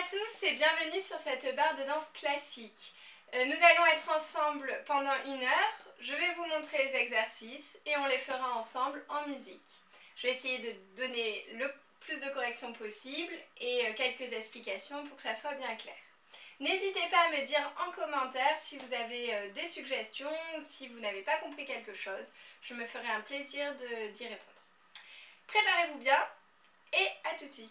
à tous et bienvenue sur cette barre de danse classique. Nous allons être ensemble pendant 1 heure. Je vais vous montrer les exercices et on les fera ensemble en musique. Je vais essayer de donner le plus de corrections possible et quelques explications pour que ça soit bien clair. N'hésitez pas à me dire en commentaire si vous avez des suggestions ou si vous n'avez pas compris quelque chose. Je me ferai un plaisir d'y répondre. Préparez-vous bien et à tout de suite.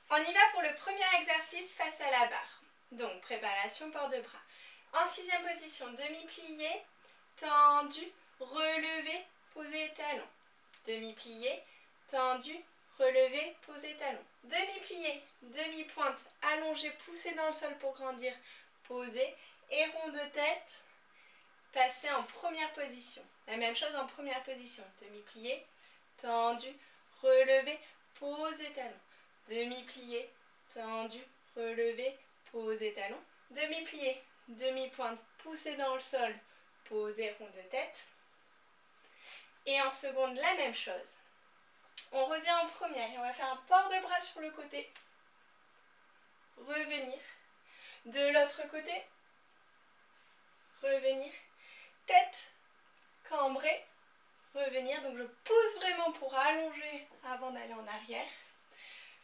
On y va pour le premier exercice face à la barre. Donc, préparation port de bras. En 6e position, demi-plié, tendu, relevé, posé talon. Demi-plié, tendu, relevé, posé talon. Demi-plié, demi-pointe, allongé, poussé dans le sol pour grandir, posé. Et rond de tête, passé en première position. La même chose en première position. Demi-plié, tendu, relevé, posé talon. Demi-plié, tendu, relevé, posé talon. Demi-plié, demi-pointe, poussé dans le sol, posé rond de tête. Et en seconde, la même chose. On revient en première et on va faire un port de bras sur le côté. Revenir. De l'autre côté. Revenir. Tête cambrée. Revenir. Donc je pousse vraiment pour allonger avant d'aller en arrière.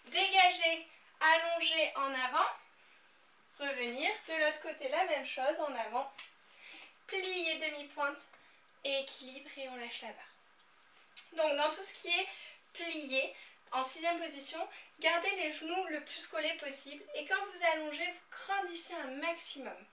Dégager, allonger en avant, revenir. De l'autre côté, la même chose, en avant. Plier demi-pointe, équilibre et on lâche la barre. Donc dans tout ce qui est plié, en 6e position, gardez les genoux le plus collés possible et quand vous allongez, vous grandissez un maximum.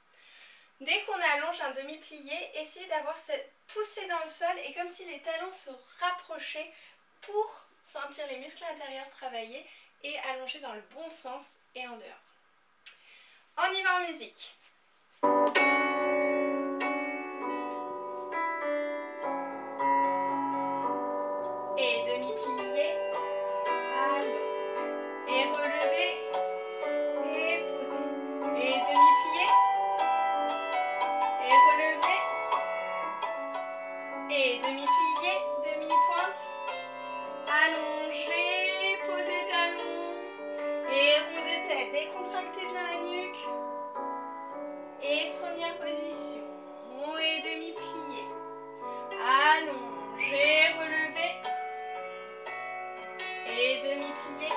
Dès qu'on allonge un demi-plié, essayez d'avoir cette poussée dans le sol et comme si les talons se rapprochaient pour sentir les muscles intérieurs travailler et allonger dans le bon sens et en dehors. On y va en musique. Et demi-plié, allons. Et relevé, et posé. Et demi-plié, et relevé. Et demi-plié, demi-pointe, allongé, posé talon. Et rond de tête, décontractez bien la nuque. Et première position. Et demi-plié. Allongé, relevé. Et demi-plié.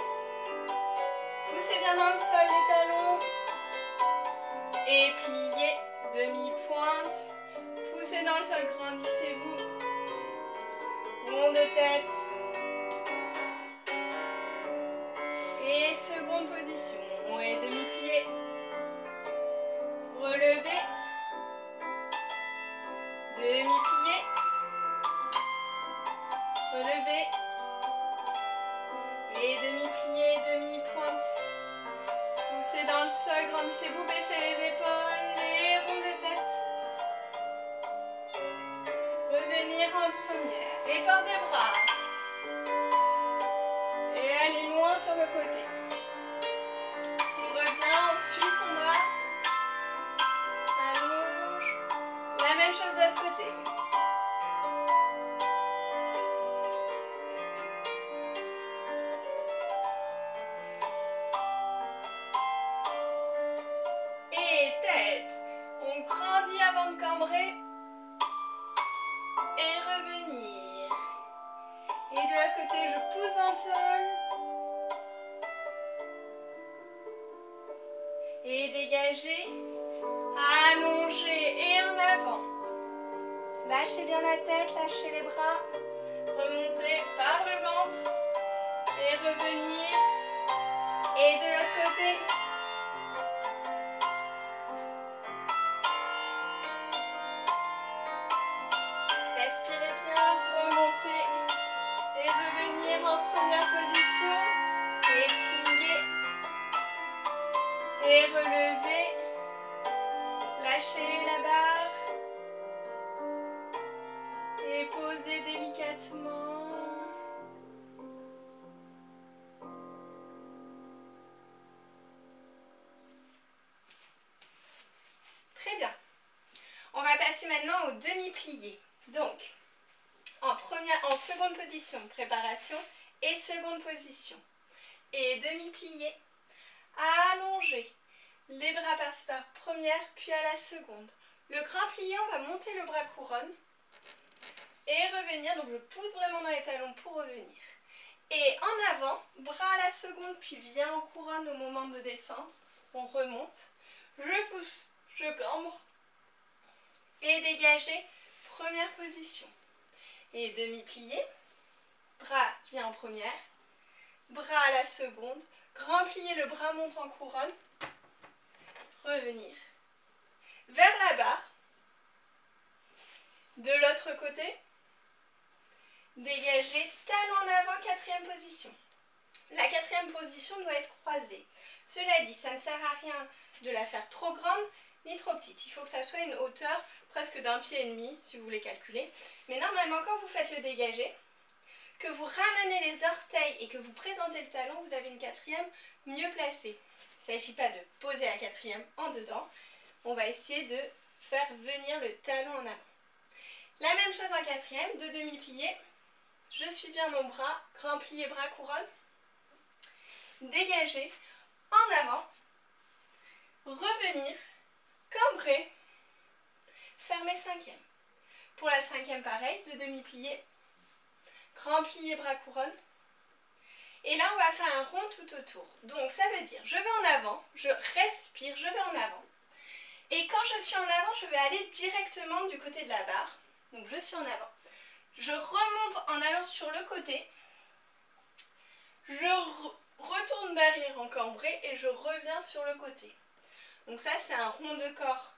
Poussez bien dans le sol les talons. Et plié. Demi-pointe. Poussez dans le sol, grandissez-vous. Rond de tête. Et seconde position. Et demi-plié. Relevé. Demi-plié. Relevé. Et demi-plié, demi-pointe. Poussez dans le sol, grandissez-vous, baissez les épaules et rond de tête. Revenir en première. Et port de bras. Et allez loin sur le côté. On revient, on suit son bras. Allonge. La même chose de l'autre côté. Et tête. On grandit avant de cambrer. Et revenir. Et de l'autre côté, je pousse dans le sol. Et dégager. Allonger et en avant. Lâchez bien la tête, lâchez les bras. Remontez par le ventre. Et revenir. Et de l'autre côté. Respirez bien, remontez. Et revenir en première position. Et plier. Et relever. Lâchez la barre. Et posez délicatement. Très bien. On va passer maintenant au demi-plié. Donc, en seconde position, préparation et seconde position. Et demi-plié, Allongez. Les bras passent par première puis à la seconde. Le grand plié, on va monter le bras couronne et revenir. Donc je pousse vraiment dans les talons pour revenir. Et en avant, bras à la seconde puis viens en couronne au moment de descendre. On remonte. Je pousse, je cambre et dégagez. Première position. Et demi-plié. Bras qui vient en première. Bras à la seconde. Grand plié, le bras monte en couronne. Revenir. Vers la barre. De l'autre côté. Dégagez. Talon en avant, quatrième position. La quatrième position doit être croisée. Cela dit, ça ne sert à rien de la faire trop grande ni trop petite. Il faut que ça soit une hauteur presque d'un pied et demi, si vous voulez calculer. Mais normalement, quand vous faites le dégagé, que vous ramenez les orteils et que vous présentez le talon, vous avez une quatrième mieux placée. Il ne s'agit pas de poser la quatrième en dedans. On va essayer de faire venir le talon en avant. La même chose en quatrième, de demi-plié. Je suis bien mon bras, grand plié, bras couronne. Dégagez, en avant. Revenir, cambrer, fermer cinquième. Pour la cinquième, pareil, de demi-plié. Grand plié, bras couronne. Et là, on va faire un rond tout autour. Donc, ça veut dire, je vais en avant, je respire, je vais en avant. Et quand je suis en avant, je vais aller directement du côté de la barre. Donc, je suis en avant. Je remonte en allant sur le côté. Je retourne derrière en cambré et je reviens sur le côté. Donc ça, c'est un rond de corps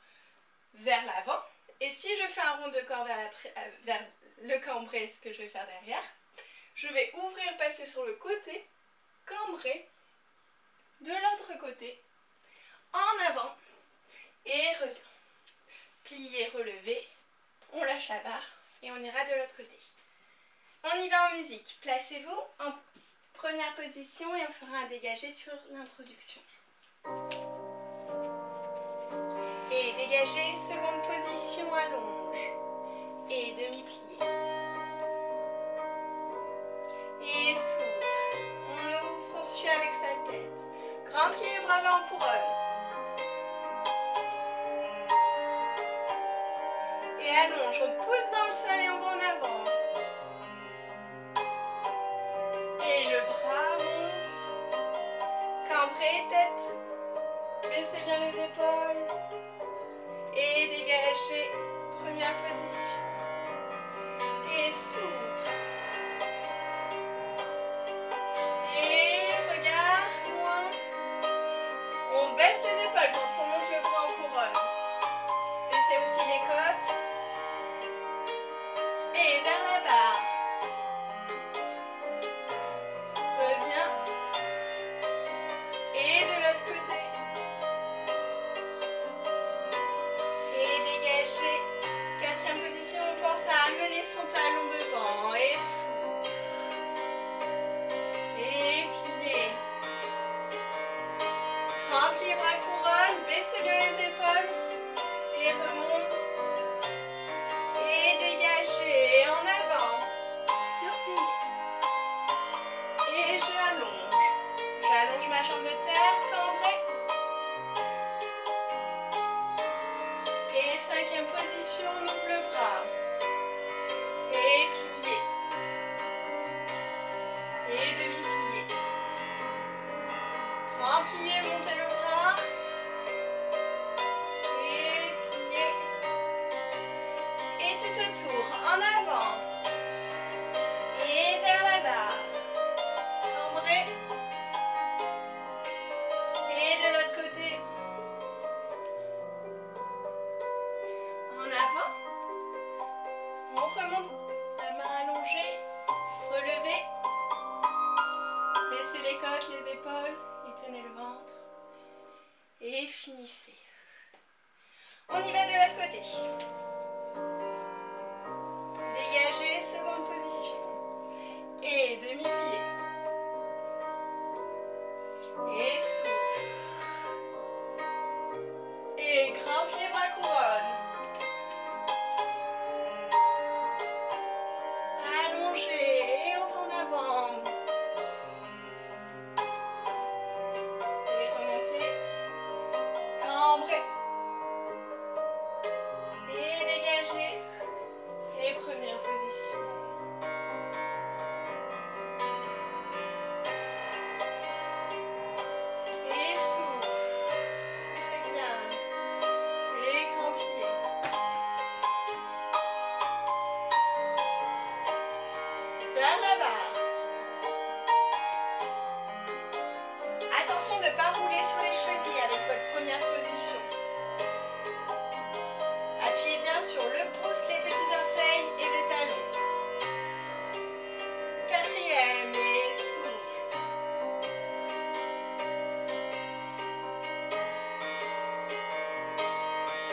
vers l'avant. Et si je fais un rond de corps vers le cambré, ce que je vais faire derrière, je vais ouvrir, passer sur le côté, cambrer de l'autre côté, en avant, et reviens. Plier, relever, on lâche la barre et on ira de l'autre côté. On y va en musique. Placez-vous en première position et on fera un dégagé sur l'introduction. Et dégagez, seconde position, allonge. Et demi-plié. Et souffle. On ouvre, on suit avec sa tête. Grand plié, bras bas en couronne. Et allonge, on pousse dans le sol et on va en avant. Et le bras monte. Cambrez, tête. Baissez bien les épaules. Et dégagez, première position. Et souple. Et regarde, loin. On baisse les épaules quand on monte le bras en couronne. Baissez aussi les côtes. Et vers la barre. Reviens. Et de l'autre côté. Et dégagez. Quatrième position, on pense à amener son talon devant. Et souple. Et plié. Grand plié, bras couronne. Baissez bien les épaules. Et remonte. Et dégagez. Et en avant. Surplié. Et je allonge. J'allonge ma jambe de terre. Cambré. Et cinquième position, on ouvre le bras. Et plié. Et demi-plié. Grand plié, montez le bras. Et plié. Et tout autour, en avant. Et vers la barre. Cambré. Et de l'autre côté. En avant. On remonte. La main allongée. Relevez. Baissez les côtes, les épaules. Et tenez le ventre. Et finissez. On y va de l'autre côté. Dégagez, seconde position. Et demi-plié. Et souffle. Et grand plié, bras couronne. Allongez et on va en avant. Et remontez. Attention de ne pas rouler sur les chevilles avec votre première position. Appuyez bien sur le pouce, les petits orteils et le talon. Quatrième et souffle.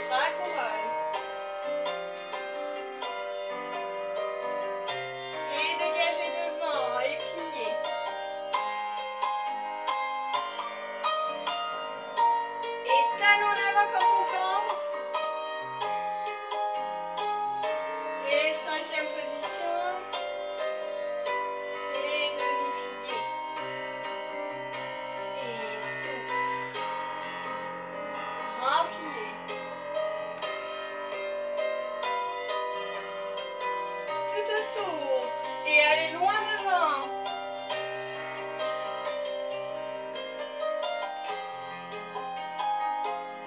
Bras couronne. Et dégagez devant et pliez. Et talon en avant quand on cambre. Et cinquième position. Et demi-plié. Et souffle. Grand plié. Tout autour. Et allez loin devant.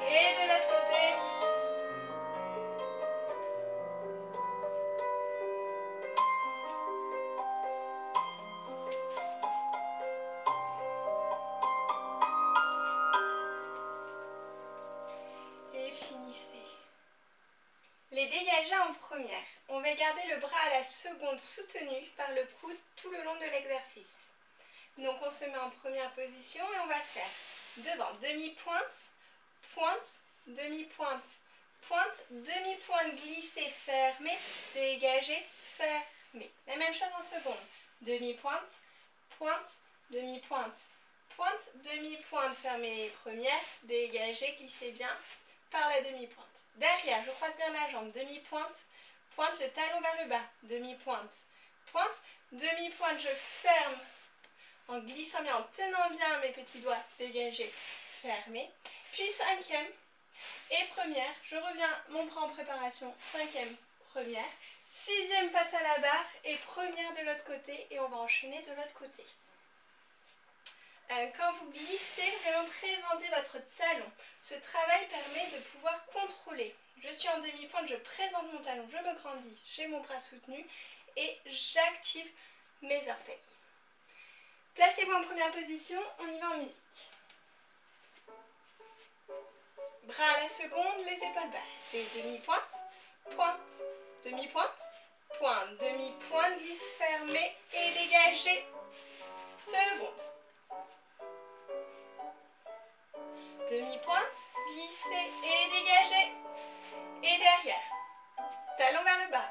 Et de l'autre côté. Et finissez. Les dégagés en première. On va garder le bras à la seconde soutenu par le coude tout le long de l'exercice. Donc on se met en première position et on va faire devant demi-pointe, pointe, demi-pointe, pointe, demi-pointe, glisser, fermer, dégager, fermer. La même chose en seconde. Demi-pointe, pointe, demi-pointe, pointe, demi-pointe, fermer première, dégager, glissez bien par la demi-pointe. Derrière, je croise bien la jambe, demi-pointe, pointe le talon vers le bas, demi-pointe, pointe, demi-pointe, je ferme en glissant bien, en tenant bien mes petits doigts, dégagés, fermés. Puis cinquième et première, je reviens mon bras en préparation, cinquième, première, sixième face à la barre et première de l'autre côté et on va enchaîner de l'autre côté. Quand vous glissez, vraiment présentez votre talon. Ce travail permet de pouvoir contrôler. Je suis en demi-pointe, je présente mon talon, je me grandis, j'ai mon bras soutenu et j'active mes orteils. Placez-vous en première position, on y va en musique. Bras à la seconde, les épaules basses. C'est demi-pointe, pointe, demi-pointe, pointe, demi-pointe, glisse fermée et dégagée. Seconde. Demi-pointe, glissez et dégagez. Et derrière. Talon vers le bas.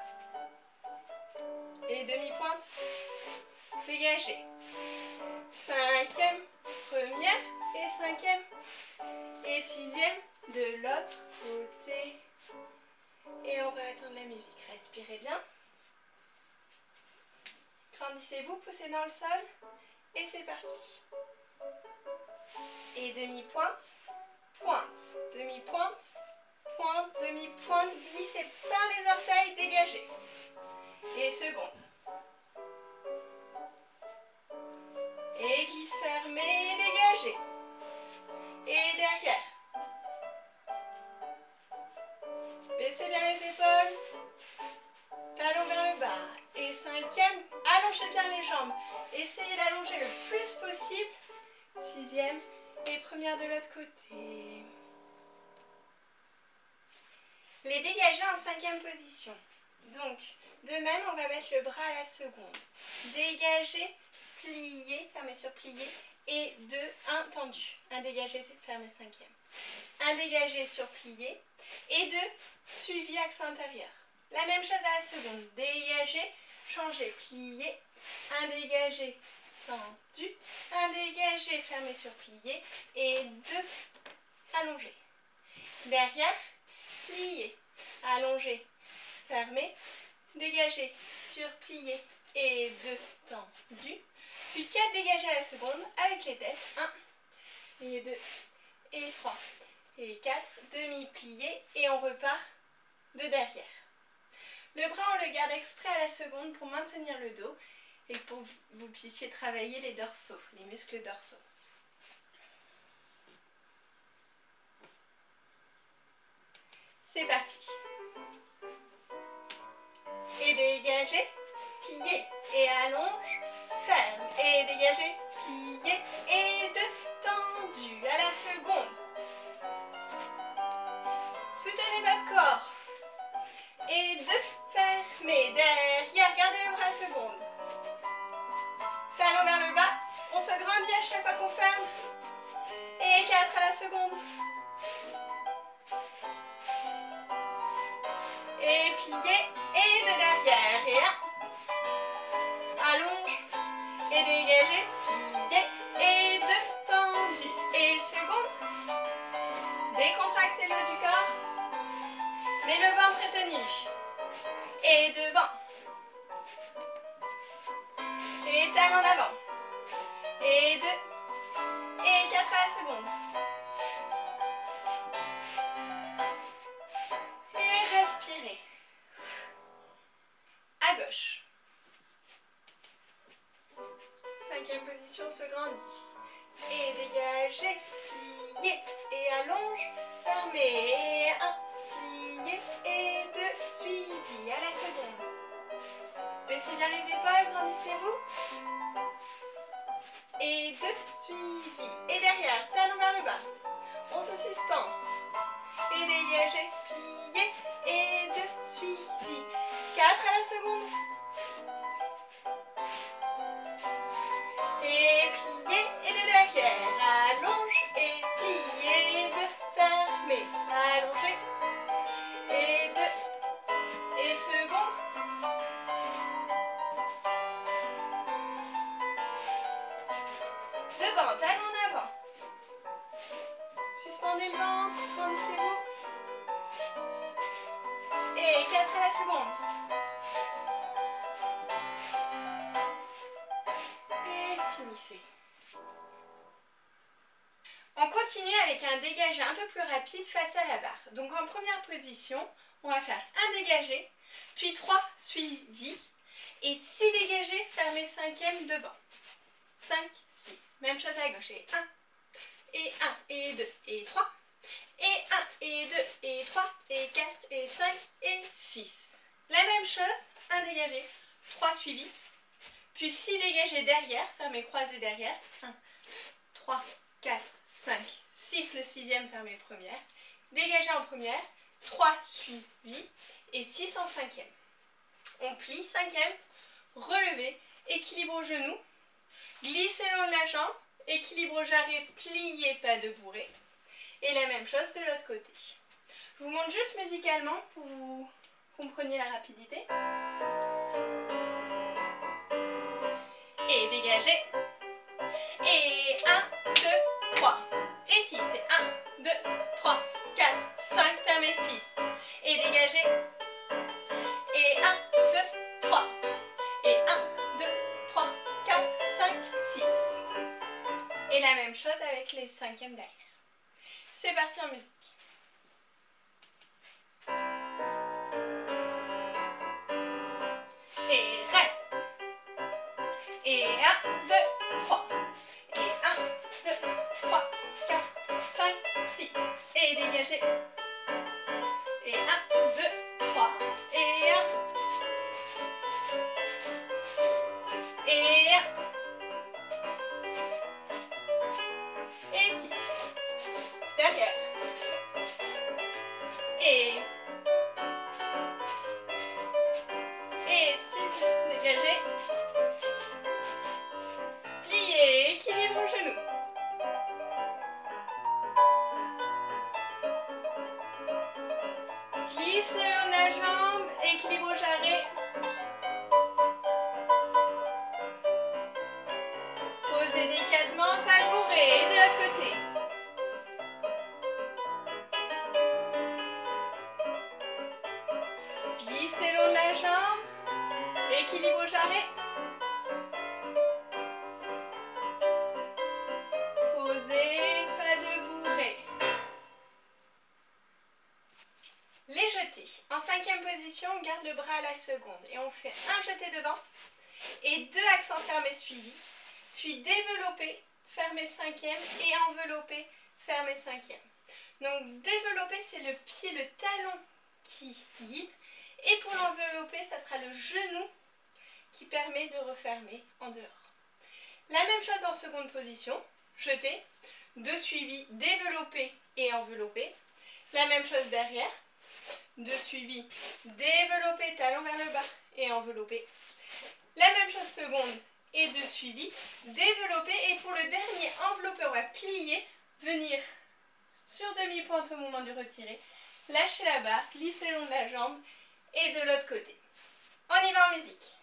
Et demi-pointe, dégagez. Cinquième, première et cinquième. Et sixième de l'autre côté. Et on va attendre la musique. Respirez bien. Grandissez-vous, poussez dans le sol. Et c'est parti. Et demi-pointe, pointe, demi-pointe, pointe, demi-pointe, glissez par les orteils, dégagez. Et seconde. Et glisse fermée, dégagez. Et derrière. Baissez bien les épaules. Talon vers le bas. Et cinquième, allongez bien les jambes. Essayez d'allonger le plus possible. Sixième et première de l'autre côté. Les dégager en cinquième position. Donc, de même, on va mettre le bras à la seconde. Dégager, plier, fermer sur plier. Et 2, 1 tendu. Un dégagé, fermé cinquième. Un dégagé sur plié. Et 2, suivi axe intérieur. La même chose à la seconde. Dégager, changer, plier. Un dégagé, tendu. Un dégagé, fermé sur plié. Et 2, allongé. Derrière, plié, allongé, fermé. Dégagé, sur plié. Et 2, tendu. Puis 4 dégagés à la seconde avec les têtes. 1, et 2, et 3, et 4. Demi-plié et on repart de derrière. Le bras, on le garde exprès à la seconde pour maintenir le dos et pour que vous puissiez travailler les dorsaux, les muscles dorsaux. C'est parti. Et dégagez, pliez et allonge. Ferme et dégagez, pliez et 2 temps. corps. Et 2, fermez. Derrière, gardez le bras à la seconde. Talon vers le bas. On se grandit à chaque fois qu'on ferme. Et 4 à la seconde. Et pliez. Et de derrière. Et 1. Allonge. Et dégagez. Pliez. Et 2. Tendu. Et seconde. Décontractez le haut du corps. Mais le ventre est tenu. Et devant. Et talon en avant. Et 2. Et 4 à la seconde. Et respirez. À gauche. 5e position, se grandit. Et dégagez. Pliez. Et allonge. Fermez. Et 1. Pliez. Et 2. Suivi. À la seconde. Baissez bien les épaules. Grandissez-vous. Et 2. Suivi. Et derrière. Talon vers le bas. On se suspend. Et dégagez. Pliez. Et 2. Suivi. 4 à la seconde. Et pliez. Et de derrière. Allonge. Et pliez. 2. Fermez. Allongez. Et 2. Et seconde. Devant. Talon en avant. Suspendez le ventre. Grandissez-vous. Et 4 à la seconde. Et finissez. On continue avec un dégagé un peu plus rapide face à la barre. Donc en première position, on va faire un dégagé, puis 3 suivis, et 6 dégagés, fermez 5e devant. 5, 6. Même chose à gauche. Et 1, et 1, et 2, et 3. Et 1, et 2, et 3, et 4, et 5, et 6. La même chose, un dégagé, 3 suivis, puis 6 dégagés derrière, fermez croisés derrière. 1, 3, 4, 5, 6, le 6e, fermez première. Dégagé en première, 3 suivis, et 6 en 5e. On plie, 5e, relevez, équilibre au genou, glissez le long de la jambe, équilibre au jarret, pliez, pas de bourrée. Et la même chose de l'autre côté. Je vous montre juste musicalement pour que vous compreniez la rapidité. Et dégagez. Et 1, 2, 3. Et 6. Et 1, 2, 3, 4, 5. Fermez 6. Et dégagez. Et 1, 2, 3. Et 1, 2, 3, 4, 5, 6. Et la même chose avec les 5e derrière. C'est parti en musique. Et reste. Et 1, 2, 3. Et 1, 2, 3, 4, 5, 6. Et dégagez. Et 1, 2, 3. Et 1. Et 1. Et 6. Derrière. Et 6. Dégagez. Pliez. Équilibre au genou. Glissez le long de la jambe. Équilibre au jarret. Posez délicatement, pas de bourrée. Et de l'autre côté. Glissez le long de la jambe. Équilibre au jarret. Posez, pas de bourrée. Les jetés. En 5e position, on garde le bras à la seconde. Et on fait un jeté devant et 2 accents fermés suivis. Puis développer, fermer 5e et envelopper, fermer 5e. Donc développer, c'est le pied, le talon qui guide. Et pour l'envelopper, ça sera le genou qui permet de refermer en dehors. La même chose en seconde position, jeter, 2 suivis, développer et envelopper. La même chose derrière, de suivi, développer, talon vers le bas et envelopper. La même chose seconde et de suivi, développer. Et pour le dernier, envelopper, on va plier, venir sur demi-pointe au moment du retiré, lâcher la barre, glisser le long de la jambe et de l'autre côté. On y va en musique.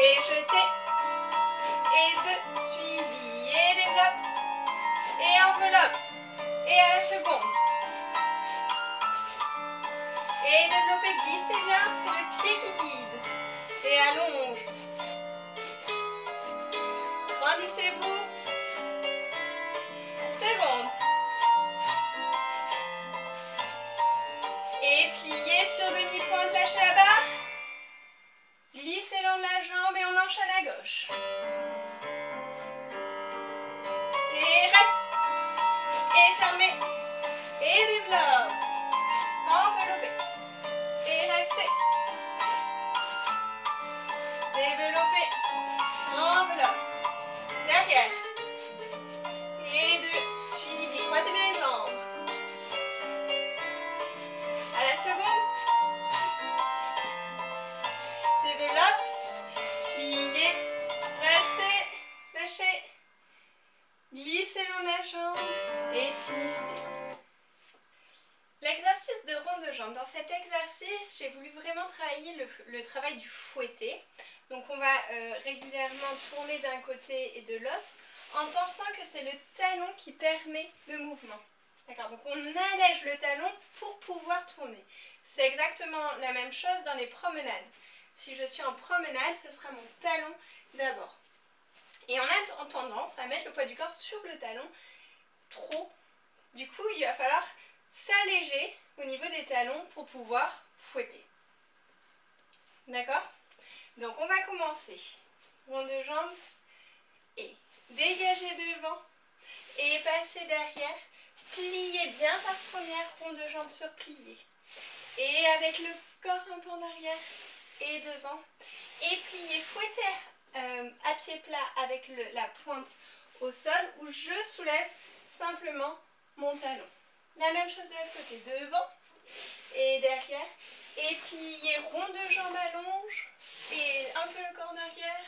Et jeter, et de suivi, et développe, et enveloppe, et à la seconde. Et développer, glissez bien, c'est le pied qui guide. Et allonge. Grandissez-vous. Seconde. Et pliez sur demi-pointe, lâchez la barre. Glissez le long de la jambe et on enchaîne à gauche. Et reste. Et fermez. Et développe. Enveloppez. Et restez. Développez. Enveloppe. Derrière. Et de suivi. Croisez bien les jambes. À la seconde. Développe. Pliez. Restez. Lâchez. Glissez le long de la jambe. Et finissez. L'exercice de rond de jambe. Dans cet exercice, j'ai voulu vraiment travailler le travail du fouetté. Donc on va régulièrement tourner d'un côté et de l'autre en pensant que c'est le talon qui permet le mouvement. D'accord? Donc on allège le talon pour pouvoir tourner. C'est exactement la même chose dans les promenades. Si je suis en promenade, ce sera mon talon d'abord. Et on a tendance à mettre le poids du corps sur le talon trop. Du coup, il va falloir s'alléger au niveau des talons pour pouvoir fouetter. D'accord? Donc on va commencer. Rond de jambe et dégager devant et passer derrière. Plier bien par première, rond de jambe sur plié. Et avec le corps un peu en arrière et devant. Et plier, fouetter à pied plat avec la pointe au sol où je soulève simplement mon talon. La même chose de l'autre côté, devant et derrière. Et plier, rond de jambe allonge et un peu le corps en arrière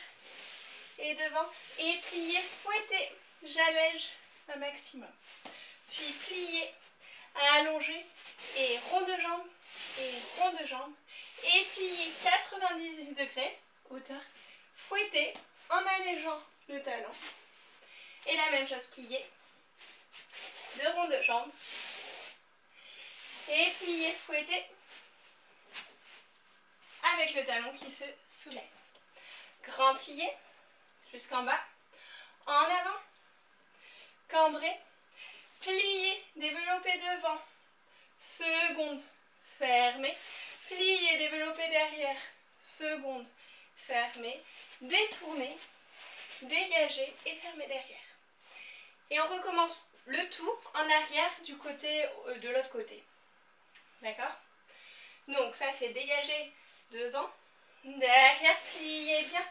et devant. Et plier, fouetter, j'allège un maximum. Puis plier, allonger et rond de jambe et rond de jambe. Et plier 90 degrés, hauteur, fouetter en allégeant le talon. Et la même chose, plier, de rond de jambe. Et plier, fouetter avec le talon qui se soulève. Grand plié jusqu'en bas. En avant. Cambré. Plier, développer devant. Seconde. Fermé. Plier, développer derrière. Seconde. Fermé. Détourner. Dégager et fermer derrière. Et on recommence le tout en arrière du côté de l'autre côté. D'accord? Donc ça fait dégager devant, derrière, plier bien,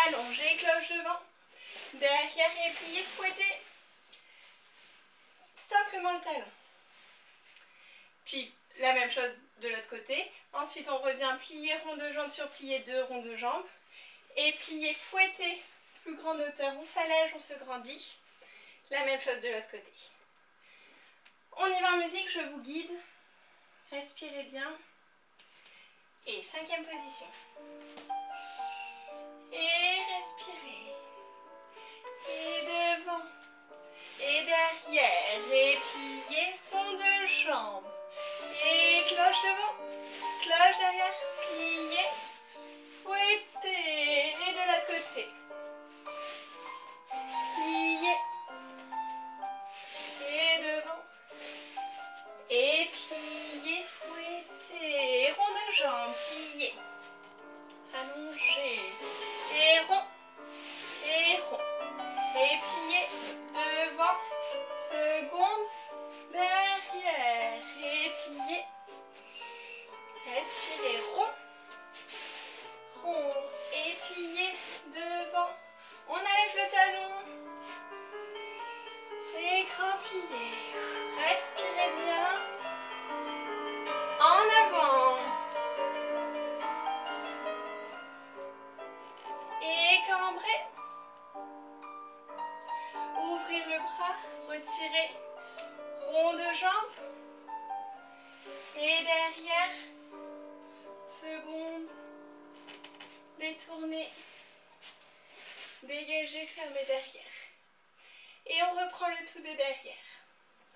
allonger, cloche devant, derrière et plier, fouetter simplement le talon. Puis la même chose de l'autre côté. Ensuite on revient plier rond de jambe sur plier 2 ronds de jambe et plier, fouetter, plus grande hauteur, on s'allège, on se grandit. La même chose de l'autre côté. On y va en musique, je vous guide. Respirez bien. Et 5e position. Et respirez. Et devant. Et derrière. Et pliez. Rond de jambe. Et cloche devant. Cloche derrière. Pliez. Fouettez. Et de l'autre côté. Pliez. Et devant. Et pliez, fouettez. Rond de jambe, pliez. Allongez. Et rond. Et rond. Et pliez. Devant. Seconde. Derrière. Et pliez. Respirez rond. Cambrer. Ouvrir le bras, retirer. Rond de jambe. Et derrière, seconde. Détourner. Dégager, fermer derrière. Et on reprend le tout de derrière.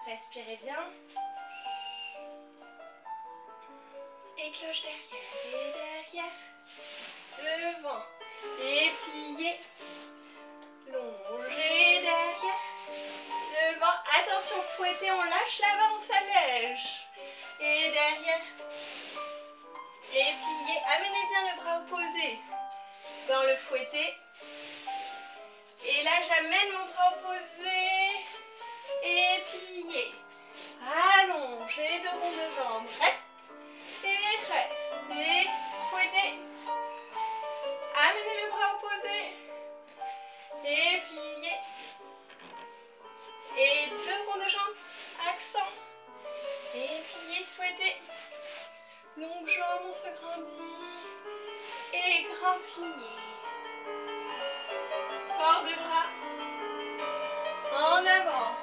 Respirez bien. Et cloche derrière. Et derrière. Devant. Et plier. Longer derrière. Devant. Attention, fouetter, on lâche là-bas, on s'allège. Et derrière. Et plier. Amenez bien le bras opposé dans le fouetté. Et là, j'amène mon bras opposé. Et plier. Allonge. Et deux ronds de jambes. Reste. Et reste. Et fouetter. Amenez le bras opposé. Et plier. Et deux ronds de jambes. Accent. Et plier, fouetter. Longue jambe, on se grandit. Et grand plié. Port de bras. En avant.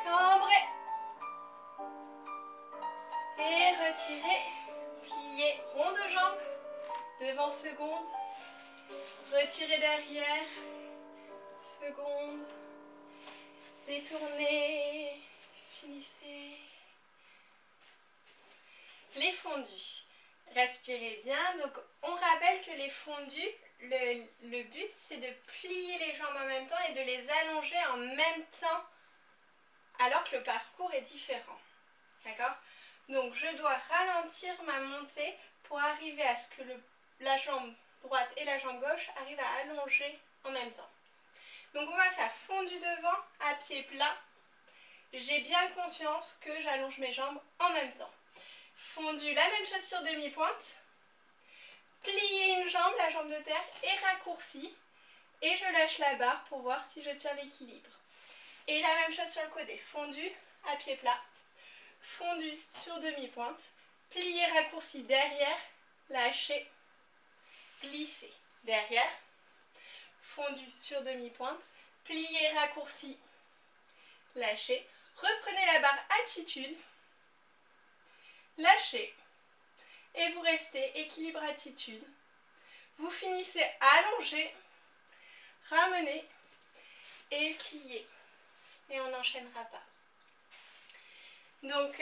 Cambré. Et retirez. Pliez. Rond de jambe. Devant, seconde. Retirez derrière. Seconde. Détournez. Finissez. Les fondus. Respirez bien. Donc, on rappelle que les fondus, le but, c'est de plier les jambes en même temps et de les allonger en même temps, alors que le parcours est différent. D'accord? Donc, je dois ralentir ma montée pour arriver à ce que la jambe droite et la jambe gauche arrivent à allonger en même temps. Donc, on va faire fondu devant à pied plat. J'ai bien conscience que j'allonge mes jambes en même temps. Fondu, la même chose sur demi-pointe. Plier une jambe, la jambe de terre, et raccourci. Et je lâche la barre pour voir si je tiens l'équilibre. Et la même chose sur le côté. Fondu à pied plat. Fondu sur demi-pointe. Plier, raccourci derrière. Lâcher. Glisser derrière. Fondu sur demi-pointe. Plier, raccourci. Lâcher. Reprenez la barre attitude. Lâchez. Et vous restez équilibre attitude. Vous finissez allongé. Ramenez. Et pliez. Et on n'enchaînera pas. Donc,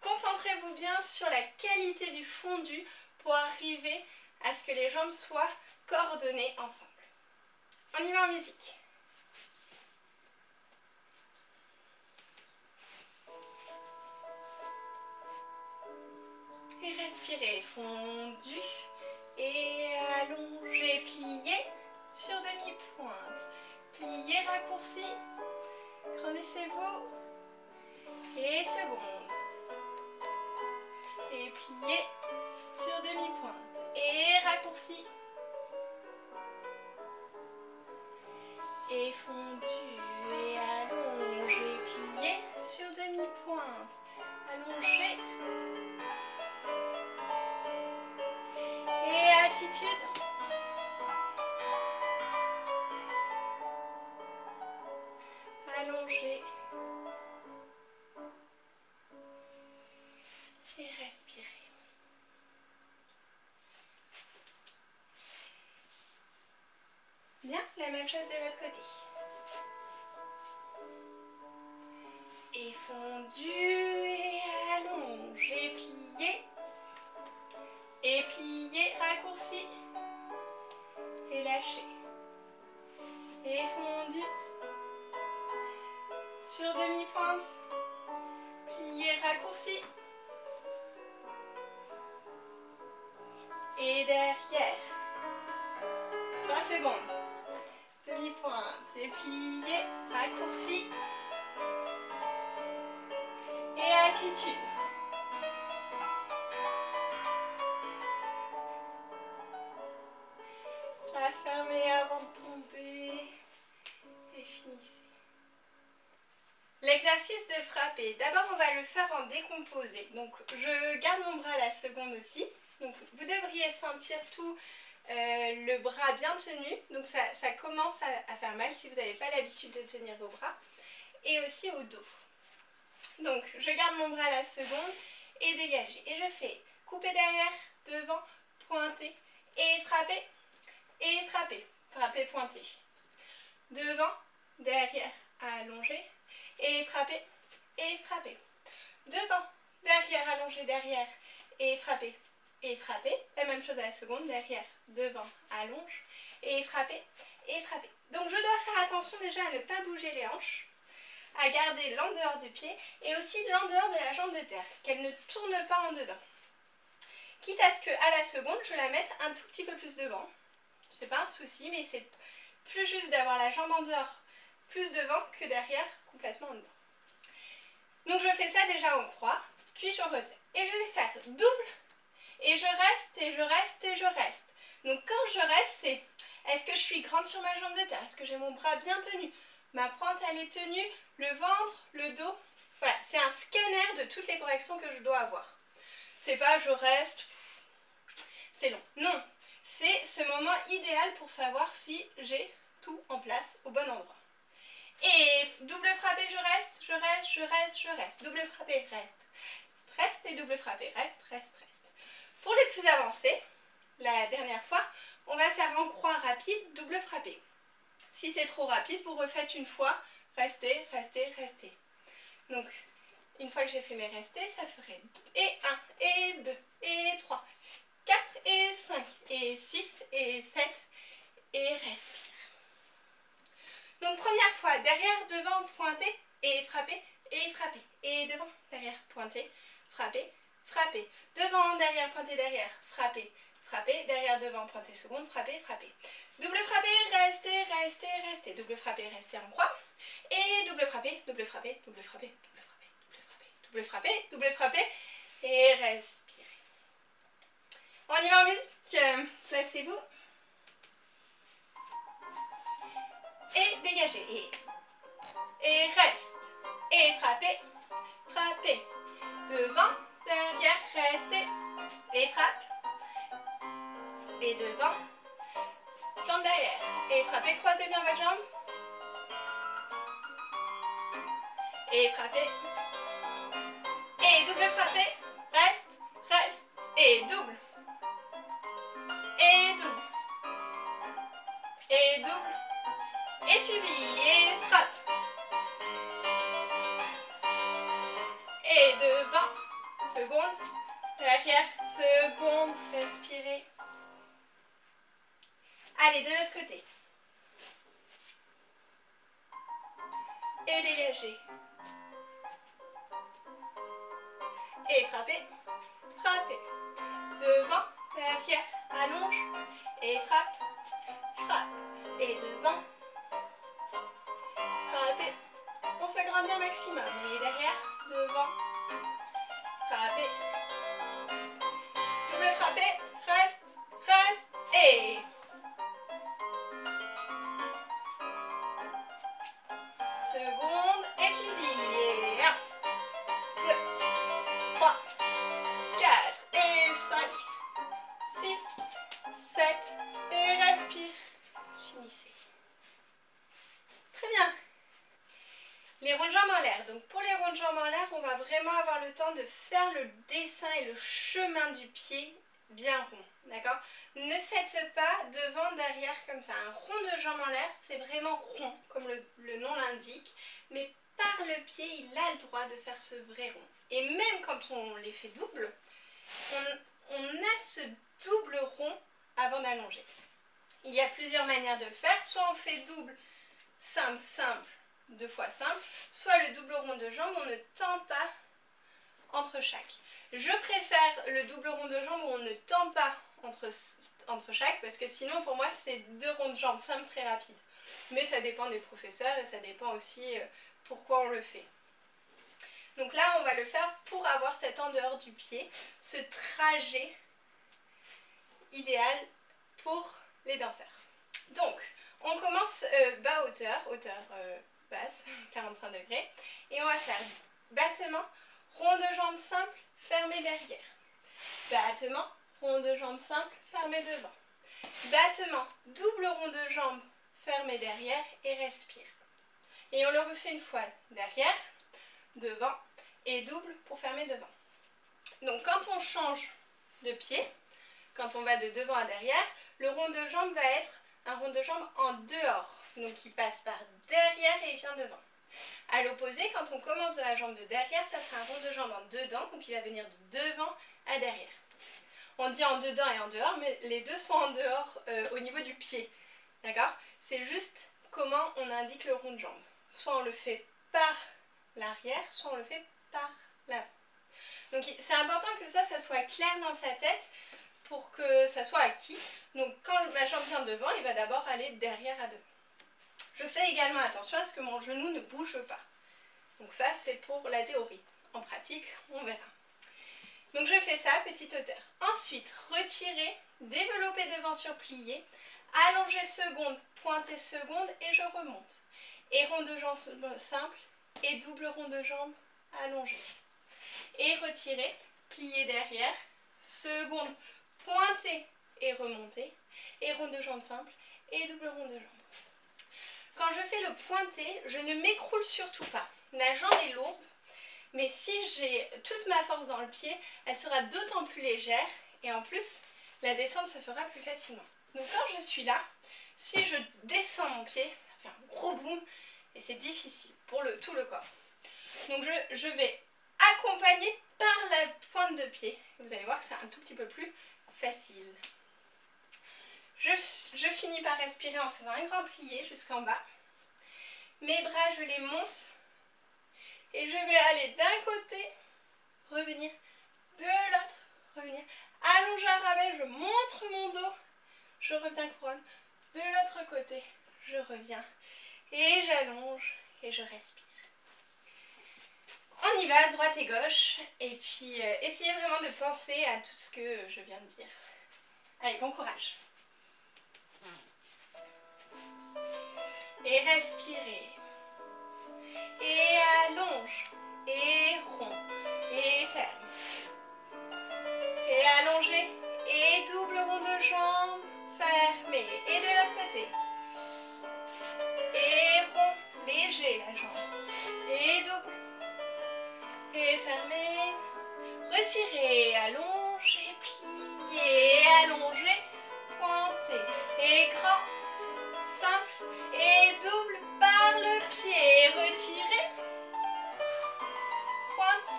concentrez-vous bien sur la qualité du fondu pour arriver à ce que les jambes soient coordonnées ensemble. On y va en musique. Et respirez, fondu, et allongez, pliez sur demi-pointe. Pliez, raccourci, grandissez-vous, et seconde. Et pliez sur demi-pointe, et raccourci. Et fondu, et allongez, pliez sur demi-pointe. Allongez. Et attitude. Allongez. Et respirez. Bien, la même chose de l'autre côté. Et fondu, et allongez, pliez. Et pliez, raccourci. Et lâchez. Et fondu. Sur demi-pointe. Pliez, raccourci. Et derrière. 3 secondes. Demi-pointe. Et pliez, raccourci. Et attitude. La fermez avant de tomber. Et finissez. L'exercice de frapper. D'abord, on va le faire en décomposé. Donc, je garde mon bras à la seconde aussi. Donc vous devriez sentir tout le bras bien tenu, donc ça commence à faire mal si vous n'avez pas l'habitude de tenir vos bras, et aussi au dos. Donc je garde mon bras à la seconde et dégager. Et je fais couper derrière, devant, pointer, et frapper, frapper, pointer. Devant, derrière, allonger, et frapper, devant, derrière, allonger, derrière, et frapper, la même chose à la seconde, derrière, devant, allonge, et frapper, Donc je dois faire attention déjà à ne pas bouger les hanches, à garder l'endehors du pied, et aussi l'endehors de la jambe de terre, qu'elle ne tourne pas en dedans. Quitte à ce qu'à la seconde, je la mette un tout petit peu plus devant. C'est pas un souci, mais c'est plus juste d'avoir la jambe en dehors plus devant que derrière, complètement en dedans. Donc je fais ça déjà en croix, puis je reviens. Et je vais faire double, et je reste, et je reste, et je reste. Donc quand je reste, c'est est-ce que je suis grande sur ma jambe de terre? Est-ce que j'ai mon bras bien tenu? Ma pointe, elle est tenue, le ventre, le dos. Voilà, c'est un scanner de toutes les corrections que je dois avoir. C'est pas je reste, c'est long. Non, c'est ce moment idéal pour savoir si j'ai tout en place au bon endroit. Et double frappé, je reste, je reste, je reste, je reste. Double frappé, reste, et double frappé, reste. Pour les plus avancés, la dernière fois, on va faire en croix rapide, double frappé. Si c'est trop rapide, vous refaites une fois, restez. Donc, une fois que j'ai fait mes restés, ça ferait et 1, et 2, et 3, 4, et 5, et 6, et 7, et respire. Donc première fois, derrière, devant, pointer, et frapper, et devant, derrière, pointer, frapper, devant, derrière, pointer, derrière, frapper, derrière, devant, pointer, seconde, frapper. Double frappé, restez, double frappé, restez en croix, et double frappé, et respirez. On y va en musique, placez-vous. Et dégagez, et reste, et frappez, devant, derrière, restez, et frappe, et devant, jambe derrière, et frappez, croisez bien votre jambe, et frappez, et double frappé, reste, et double, et suivi, et frappe, et devant, seconde, derrière, seconde, respirez. Allez, de l'autre côté. Et dégagez. Et frappez. Devant, derrière, allonge. Et frappe. Et devant. Frappez. On s'agrandit un maximum. Et derrière, devant. Frappez. Double frappé. Reste. Et... seconde, et suivi, et 1, 2, 3, 4, et 5, 6, 7, et respire, finissez. Très bien. Les rondes jambes en l'air. Donc pour les rondes jambes en l'air, on va vraiment avoir le temps de faire le dessin et le chemin du pied bien rond, d'accord? Ne faites pas devant, derrière comme ça. Un rond de jambe en l'air, c'est vraiment rond, comme le nom l'indique, mais par le pied, il a le droit de faire ce vrai rond. Et même quand on les fait double, on a ce double rond avant d'allonger. Il y a plusieurs manières de le faire. Soit on fait double, simple, 2 fois simple, soit le double rond de jambe, on ne tend pas entre chaque. Je préfère le double rond de jambe où on ne tend pas entre chaque, parce que sinon pour moi c'est 2 ronds de jambes simples très rapides. Mais ça dépend des professeurs et ça dépend aussi pourquoi on le fait. Donc là on va le faire pour avoir cet en dehors du pied, ce trajet idéal pour les danseurs. Donc on commence bas hauteur basse, 45 degrés, et on va faire battement, rond de jambe simple, fermé derrière. Battement, Rond de jambe simple, fermé devant. Battement, double rond de jambe, fermé derrière et respire. Et on le refait une fois, derrière, devant et double pour fermer devant. Donc quand on change de pied, quand on va de devant à derrière, le rond de jambe va être un rond de jambe en dehors. Donc il passe par derrière et il vient devant. A l'opposé, quand on commence de la jambe de derrière, ça sera un rond de jambe en dedans, donc il va venir de devant à derrière. On dit en dedans et en dehors, mais les deux sont en dehors au niveau du pied. D'accord? C'est juste comment on indique le rond de jambe. Soit on le fait par l'arrière, soit on le fait par l'avant. Donc c'est important que ça soit clair dans sa tête pour que ça soit acquis. Donc quand ma jambe vient devant, il va d'abord aller derrière à devant. Je fais également attention à ce que mon genou ne bouge pas. Donc ça c'est pour la théorie. En pratique, on verra. Donc je fais ça, petite hauteur. Ensuite, retirer, développer devant sur plié, allonger seconde, pointer seconde et je remonte. Et rond de jambe simple et double rond de jambe allongé. Et retirer, plier derrière, seconde, pointer et remonter. Et rond de jambe simple et double rond de jambe. Quand je fais le pointé, je ne m'écroule surtout pas. La jambe est lourde. Mais si j'ai toute ma force dans le pied, elle sera d'autant plus légère et en plus, la descente se fera plus facilement. Donc quand je suis là, si je descends mon pied, ça fait un gros boom et c'est difficile pour tout le corps. Donc je vais accompagner par la pointe de pied. Vous allez voir que c'est un tout petit peu plus facile. Je finis par respirer en faisant un grand plié jusqu'en bas. Mes bras, je les monte. Et je vais aller d'un côté, revenir de l'autre, revenir, allonger un rabais, je montre mon dos, je reviens couronne, de l'autre côté, je reviens et j'allonge et je respire. On y va, droite et gauche, et puis essayez vraiment de penser à tout ce que je viens de dire. Allez, bon courage. Et respirez. Et allonge, et rond, et ferme. Et allongé, et double rond de jambe, fermé. Et de l'autre côté. Et rond, léger la jambe. Et double. Et fermé. Retirez, allongez, pliez, allongez, pointez. Et grand, simple, et double par le pied. Retirez. Pointe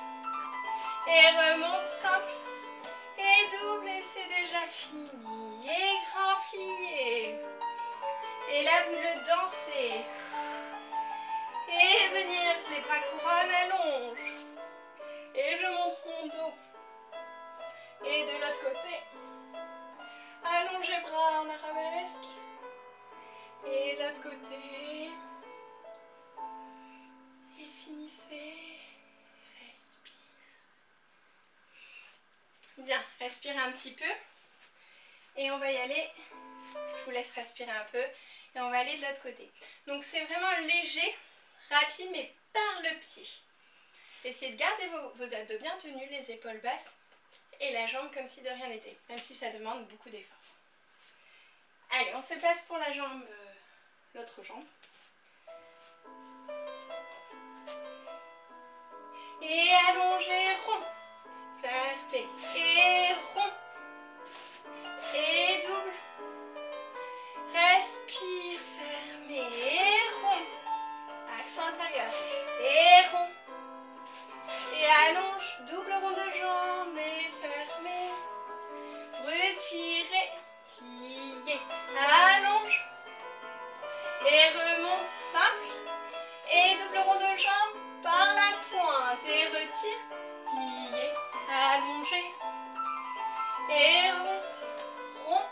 et remonte simple et double et c'est déjà fini et grand plié et là vous le dansez et venir les bras couronne allonge et je montre mon dos et de l'autre côté allongez bras en arabesque et de l'autre côté et finissez. Bien, respirez un petit peu et on va y aller, je vous laisse respirer un peu et on va aller de l'autre côté. Donc c'est vraiment léger, rapide mais par le pied. Essayez de garder vos abdos bien tenus, les épaules basses et la jambe comme si de rien n'était, même si ça demande beaucoup d'efforts. Allez, on se place pour la jambe, l'autre jambe. Et allongez rond. Fermé et rond et double. Respire, fermé et rond. Accent intérieur et rond. Et allonge, double rond de jambe et fermé. Retirez, pliez, allonge. Et remonte simple. Et double rond de jambe par la pointe. Et retire, pliez. Allongé et remonte, rond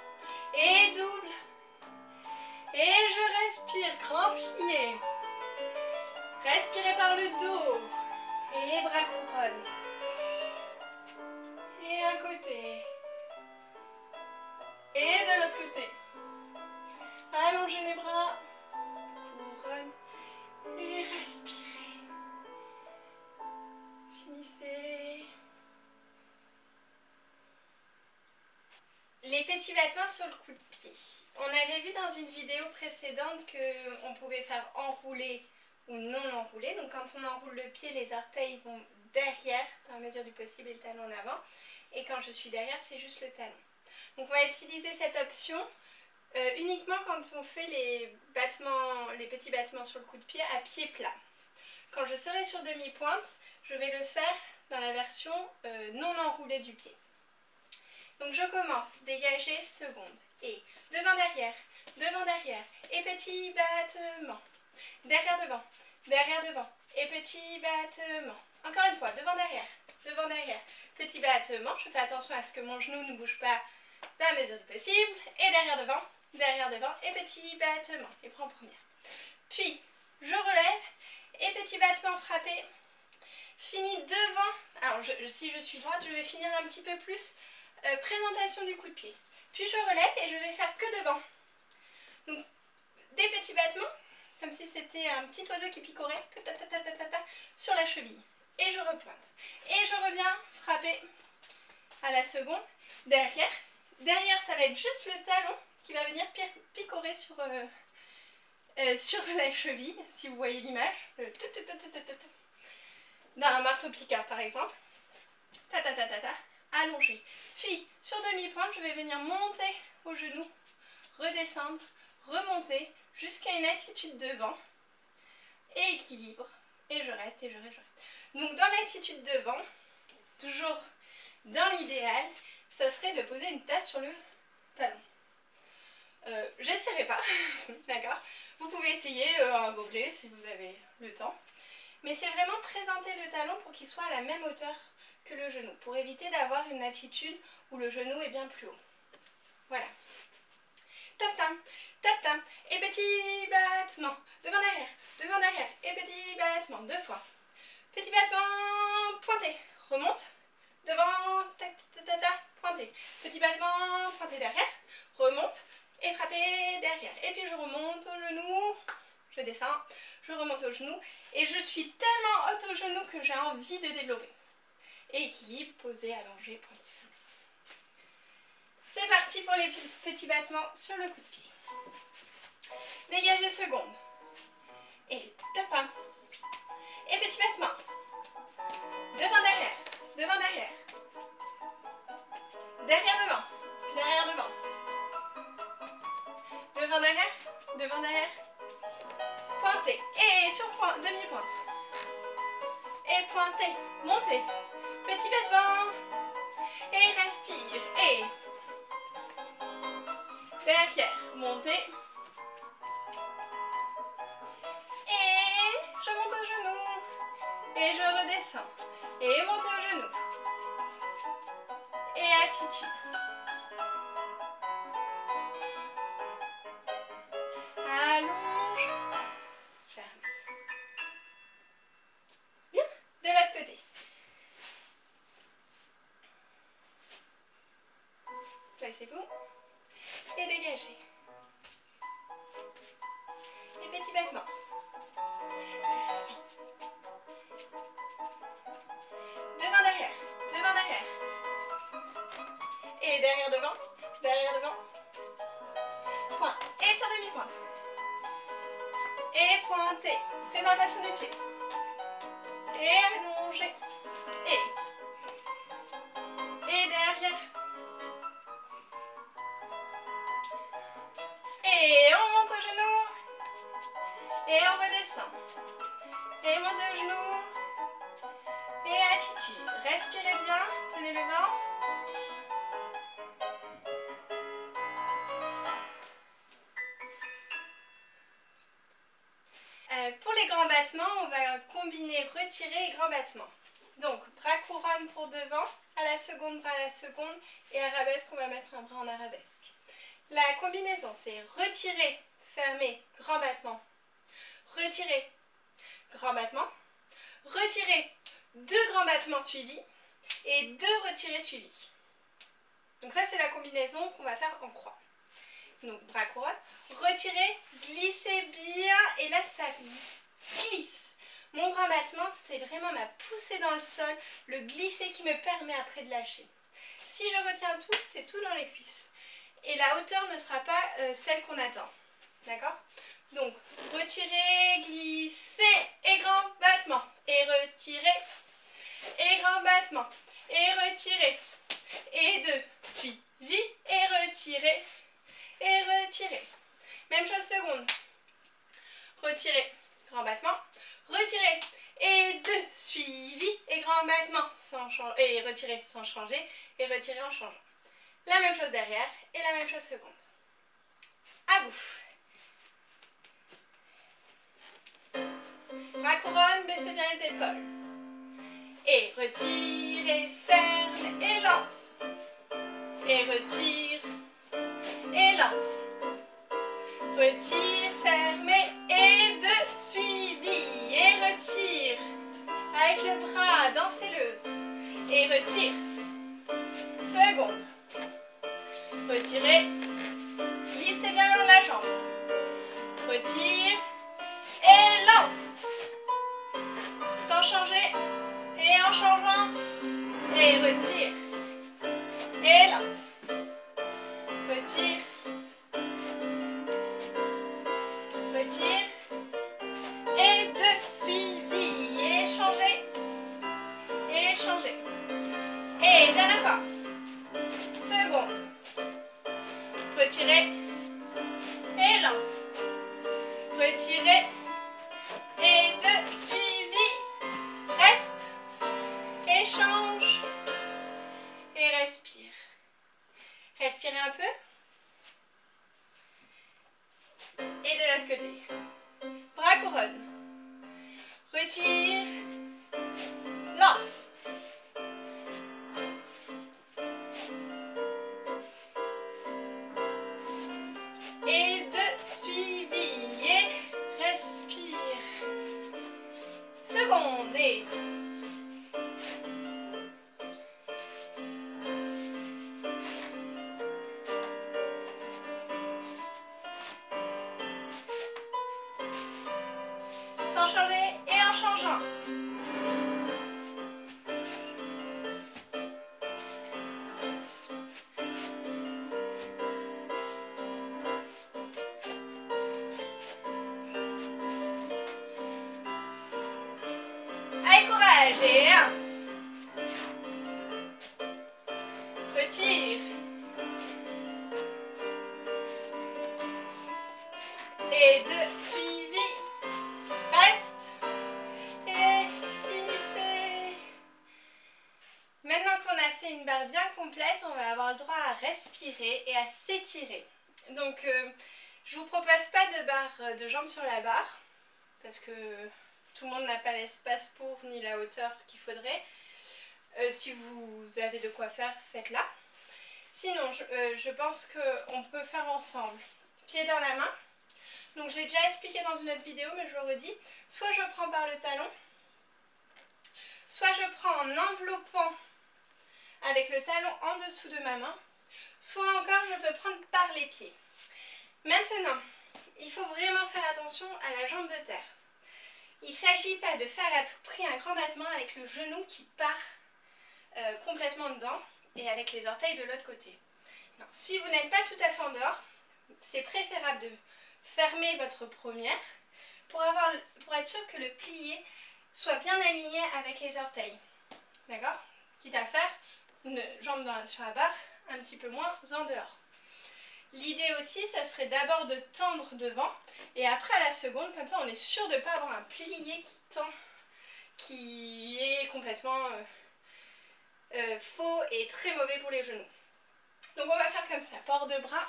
et double et je respire, grand plié, respirez par le dos et bras couronne et un côté et de l'autre côté, allongez les bras, couronne et respirez, finissez. petits battements sur le coup de pied. On avait vu dans une vidéo précédente qu'on pouvait faire enrouler ou non enrouler. Donc quand on enroule le pied, les orteils vont derrière dans la mesure du possible et le talon en avant. Et quand je suis derrière, c'est juste le talon. Donc on va utiliser cette option uniquement quand on fait les petits battements sur le coup de pied à pied plat. Quand je serai sur demi-pointe, je vais le faire dans la version non enroulée du pied. Donc je commence, dégager, seconde, et devant derrière, et petit battement, derrière devant, et petit battement. Encore une fois, devant derrière, petit battement. Je fais attention à ce que mon genou ne bouge pas dans la mesure du possible, et derrière devant, et petit battement, et prends première. Puis, je relève, et petit battement frappé, fini devant. Alors si je suis droite, je vais finir un petit peu plus présentation du coup de pied. Puis je relève et je vais faire que devant. Donc des petits battements, comme si c'était un petit oiseau qui picorait sur la cheville. Et je repointe. Et je reviens frapper à la seconde. Derrière, ça va être juste le talon qui va venir picorer sur la cheville, si vous voyez l'image. D'un marteau-piqueur par exemple. Allongé. Puis, sur demi-pointe, je vais venir monter au genou, redescendre, remonter, jusqu'à une attitude devant, et équilibre, et je reste. Donc, dans l'attitude devant, toujours dans l'idéal, ça serait de poser une tasse sur le talon. J'essaierai pas, d'accord? Vous pouvez essayer un gobelet si vous avez le temps, mais c'est vraiment présenter le talon pour qu'il soit à la même hauteur que le genou, pour éviter d'avoir une attitude où le genou est bien plus haut. Voilà. Tap-tam, et petit battement, devant derrière, et petit battement, 2 fois. Petit battement, pointé, remonte, devant, pointé. Petit battement, pointé derrière, remonte, et frapper derrière. Et puis je remonte au genou, je descends, je remonte au genou, et je suis tellement haute au genou que j'ai envie de développer. Et équilibre, posé, allongé, pointé. C'est parti pour les petits battements sur le coup de pied. Dégagez seconde. Et tapin. Et petit battement. Devant derrière. Derrière devant. Devant derrière. Pointé. Et sur demi-pointe. Et pointé. Montez. Petit battement. Et respire. Et derrière. Montez. Et je monte au genou. Et je redescends. Et montez au genou. Et attitude. Allonge. Ferme. Bien. De l'autre côté. Placez-vous. Et dégagez. Et petit battement. Devant derrière. Et derrière devant. Point. Et sur demi-pointe. Et pointé. Présentation du pied. Et allongé. Et derrière. Et on monte au genou. Et on redescend. Et monte au genou. Et attitude. Respirez bien. Tenez le ventre. Pour les grands battements, on va combiner retirer et grand battement. Donc, bras couronne pour devant, à la seconde, bras à la seconde, et arabesque, on va mettre un bras en arabesque. La combinaison, c'est retirer, fermer, grand battement, retirer, grand battement, retirer, 2 grands battements suivis, et 2 retirés suivis. Donc ça, c'est la combinaison qu'on va faire en croix. Donc, bras couronne, retirer, glisser bien, et là, ça glisse. Mon grand battement, c'est vraiment ma poussée dans le sol, le glisser qui me permet après de lâcher. Si je retiens tout, c'est tout dans les cuisses. et la hauteur ne sera pas celle qu'on attend. D'accord? Donc, retirez, glissez et grand battement. Et retirez, et grand battement. Et retirez. Et 2, suivi, et retirez, et retirez. Même chose seconde. Retirez, grand battement. Retirez, et 2, suivi, et grand battement, sans changer, et retirez sans changer, et retirez en changeant. La même chose derrière, et la même chose seconde. À vous. Bras couronne, baissez bien les épaules. Et retire, et ferme, et lance. Et retire, et lance. Retire, fermez, et 2, suivi, et retire. Avec le bras, dansez-le. Et retire. Seconde. Retirez. Glissez bien le long de la jambe. Retire. Et lance. Sans changer. Et en changeant. Et retire. Et lance. Retire. Retire. Et 2, suivi. Et changez. Et changez. Et dernière fois. Seconde. Retirez. Et lance. Retirez. Et 2, suivi. Reste. Et change. Et respire. Respirez un peu. Et de l'autre côté. Bras couronne. Retire. Lance. Et 2, suivi. Et respire. Seconde. Et sans changer et en changeant. Allez, courage. Et 1. Retire. Et 2, suivi. Reste. Et finissez. Maintenant qu'on a fait une barre bien complète, on va avoir le droit à respirer et à s'étirer. Donc, je vous propose pas de barre de jambes sur la barre, parce que tout le monde n'a pas l'espace pour, ni la hauteur qu'il faudrait. Si vous avez de quoi faire, faites-la. Sinon, je pense qu'on peut faire ensemble. Pied dans la main. Donc, je l'ai déjà expliqué dans une autre vidéo, mais je le redis. Soit je prends par le talon, soit je prends en enveloppant avec le talon en dessous de ma main, soit encore je peux prendre par les pieds. Maintenant, il faut vraiment faire attention à la jambe de terre. Il ne s'agit pas de faire à tout prix un grand battement avec le genou qui part complètement dedans et avec les orteils de l'autre côté. Non, si vous n'êtes pas tout à fait en dehors, c'est préférable de fermer votre première pour être sûr que le plié soit bien aligné avec les orteils. D'accord? Quitte à faire une jambe sur la barre un petit peu moins en dehors. L'idée aussi, ça serait d'abord de tendre devant et après à la seconde, comme ça on est sûr de ne pas avoir un plié qui tend, qui est complètement faux et très mauvais pour les genoux. Donc on va faire comme ça, port de bras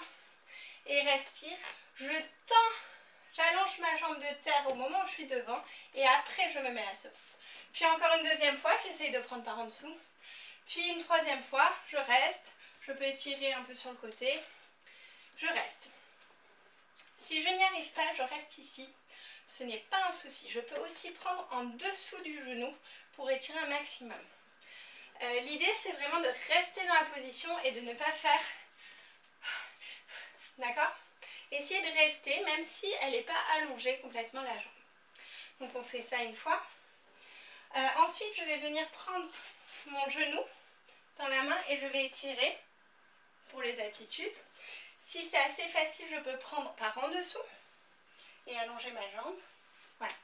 et respire. Je tends, j'allonge ma jambe de terre au moment où je suis devant et après je me mets à souffle. Puis encore une deuxième fois, j'essaye de prendre par en dessous. Puis une troisième fois, je reste, je peux étirer un peu sur le côté, je reste. Si je n'y arrive pas, je reste ici. Ce n'est pas un souci. Je peux aussi prendre en dessous du genou pour étirer un maximum. L'idée, c'est vraiment de rester dans la position et de ne pas faire... D'accord? Essayez de rester, même si elle n'est pas allongée complètement la jambe. Donc on fait ça une fois. Ensuite, je vais venir prendre mon genou dans la main et je vais étirer pour les attitudes. Si c'est assez facile, je peux prendre par en dessous et allonger ma jambe. Voilà.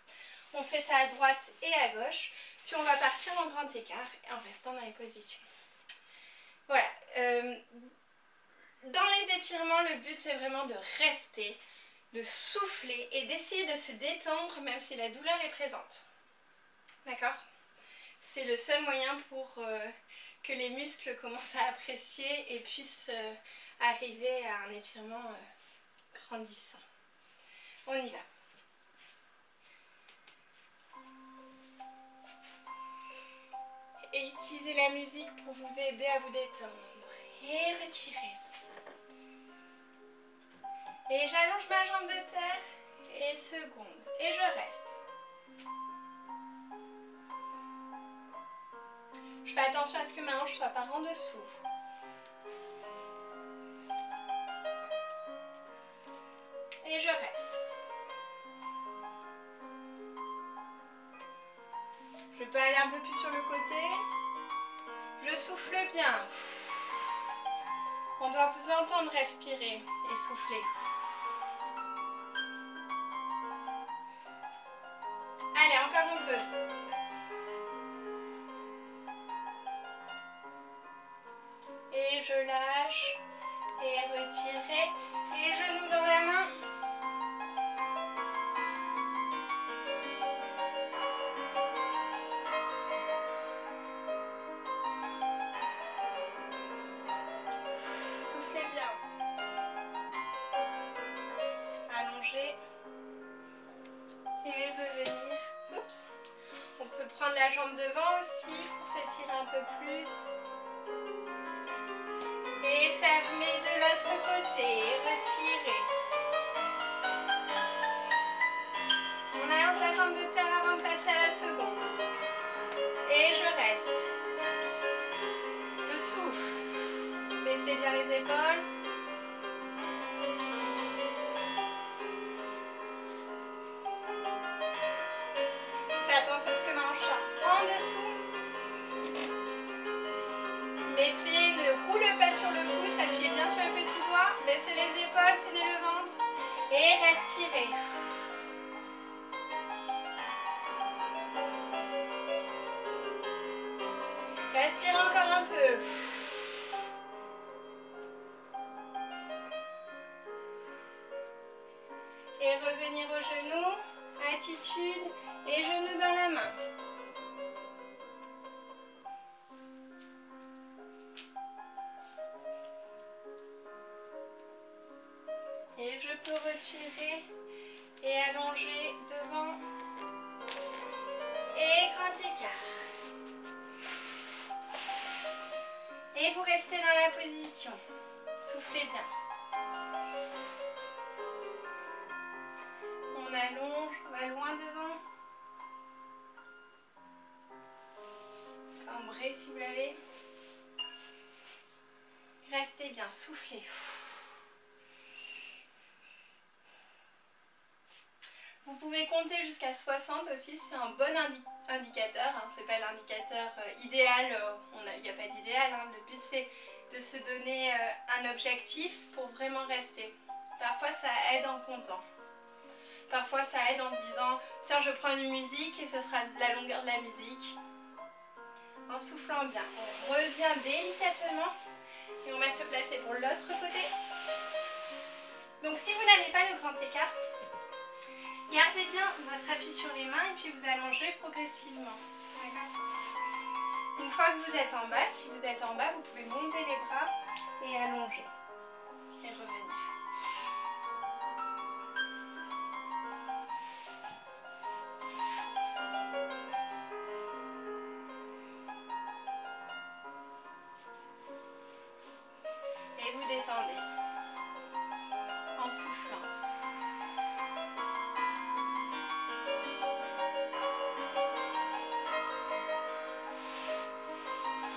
On fait ça à droite et à gauche. Puis on va partir en grand écart en restant dans les positions. Voilà. Dans les étirements, le but c'est vraiment de rester, de souffler et d'essayer de se détendre même si la douleur est présente. D'accord? C'est le seul moyen pour que les muscles commencent à apprécier et puissent arriver à un étirement grandissant. On y va. Et utilisez la musique pour vous aider à vous détendre. Et retirez. Et j'allonge ma jambe de terre. Et seconde. Et je reste. Je fais attention à ce que ma hanche soit par en dessous. Et je reste. Je peux aller un peu plus sur le côté. Je souffle bien. On doit vous entendre respirer et souffler. Allez, encore un peu. Et je lâche. Et retirez. Et genoux dans la main. Soufflez bien. Allongez. Et revenir. Oups. On peut prendre la jambe devant aussi pour s'étirer un peu plus. Et fermer de l'autre côté. Retirez. On allonge la jambe de terre avant de passer à la seconde. Et je reste. Je souffle. Baissez bien les épaules. Fais attention à ce que ma hanche soit en dessous. Mes pieds ne roulent pas sur le pouce. Appuyez bien sur les petits doigts. Baissez les épaules, tenez le ventre. Et respirez. Respirez encore un peu. Et revenir aux genoux. Attitude et genoux dans la main. Et je peux retirer et allonger devant. Et grand écart. Et vous restez dans la position. Soufflez bien. On allonge, on va loin devant. Cambrez si vous l'avez. Restez bien, soufflez. Vous pouvez compter jusqu'à 60 aussi, c'est un bon indicateur. Hein. C'est pas l'indicateur idéal, il n'y a pas d'idéal. Hein. Le but c'est de se donner un objectif pour vraiment rester. Parfois ça aide en comptant. Parfois ça aide en disant tiens je prends une musique et ce sera la longueur de la musique. En soufflant bien, on revient délicatement et on va se placer pour l'autre côté. Donc si vous n'avez pas le grand écart, gardez bien votre appui sur les mains et puis vous allongez progressivement. Une fois que vous êtes en bas, si vous êtes en bas, vous pouvez monter les bras et allonger. Et revenir. Et vous détendez en soufflant.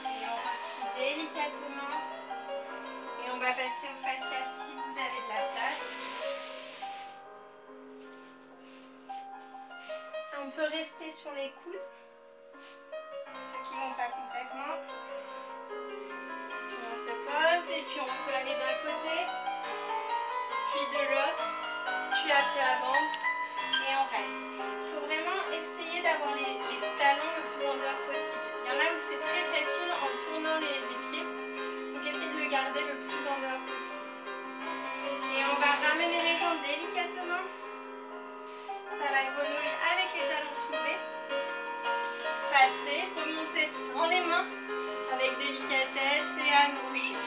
Et on replie délicatement. Et on va passer au fascia si vous avez de la place. On peut rester sur les coudes, ceux qui ne vont pas complètement. On se pose et puis on peut aller d'un côté reste. Il faut vraiment essayer d'avoir les talons le plus en dehors possible. Il y en a où c'est très facile en tournant les pieds, donc essayez de le garder le plus en dehors possible. Et on va ramener les jambes délicatement à la grenouille avec les talons soulevés. Passer, remonter sans les mains avec délicatesse et allonger.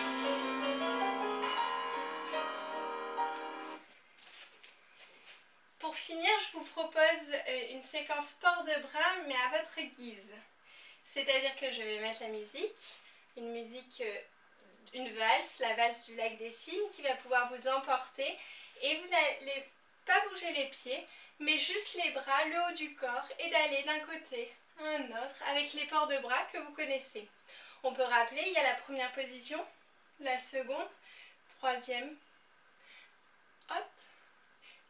Pour finir, je vous propose une séquence port de bras, mais à votre guise. C'est-à-dire que je vais mettre la musique, une valse, la valse du lac des Cygnes, qui va pouvoir vous emporter. Et vous n'allez pas bouger les pieds, mais juste les bras, le haut du corps, et d'aller d'un côté à un autre avec les ports de bras que vous connaissez. On peut rappeler, il y a la première position, la seconde, troisième, hop,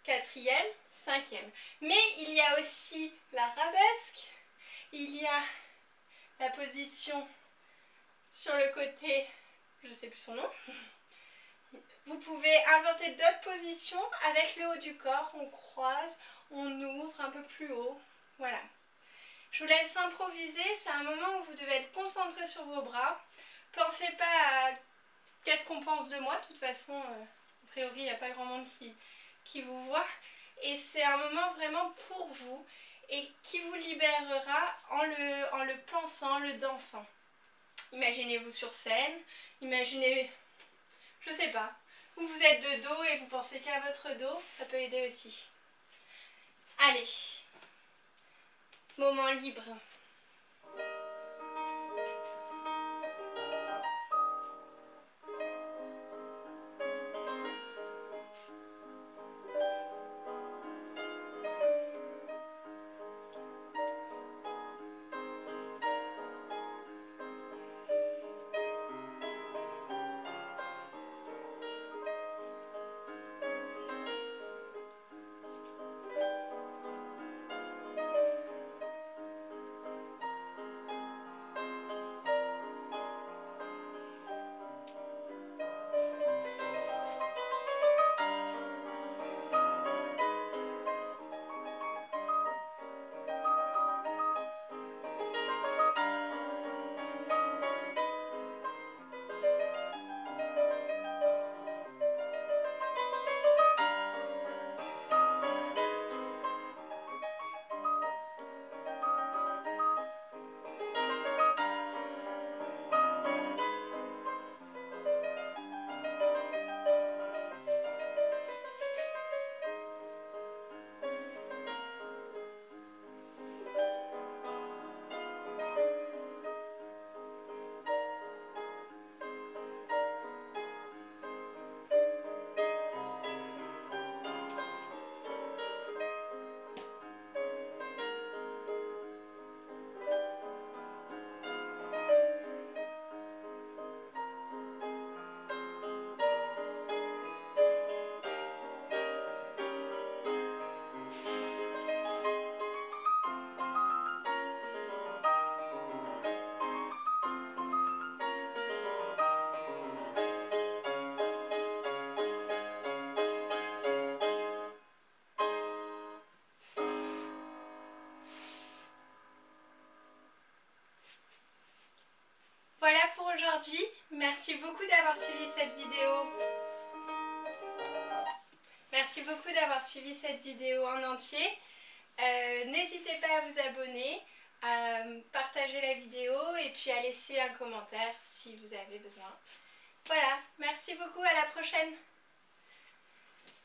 quatrième, cinquième. Mais il y a aussi l'arabesque, il y a la position sur le côté, je ne sais plus son nom. Vous pouvez inventer d'autres positions avec le haut du corps, on croise, on ouvre un peu plus haut, voilà. Je vous laisse improviser, c'est un moment où vous devez être concentré sur vos bras. Pensez pas à qu'est-ce qu'on pense de moi, de toute façon, a priori il n'y a pas grand monde qui vous voit. Et c'est un moment vraiment pour vous et qui vous libérera en le pensant, en le dansant. Imaginez-vous sur scène, imaginez, je sais pas, où vous êtes de dos et vous pensez qu'à votre dos, ça peut aider aussi. Allez, moment libre. Voilà pour aujourd'hui. Merci beaucoup d'avoir suivi cette vidéo. Merci beaucoup d'avoir suivi cette vidéo en entier. N'hésitez pas à vous abonner, à partager la vidéo et puis à laisser un commentaire si vous avez besoin. Voilà, merci beaucoup, à la prochaine.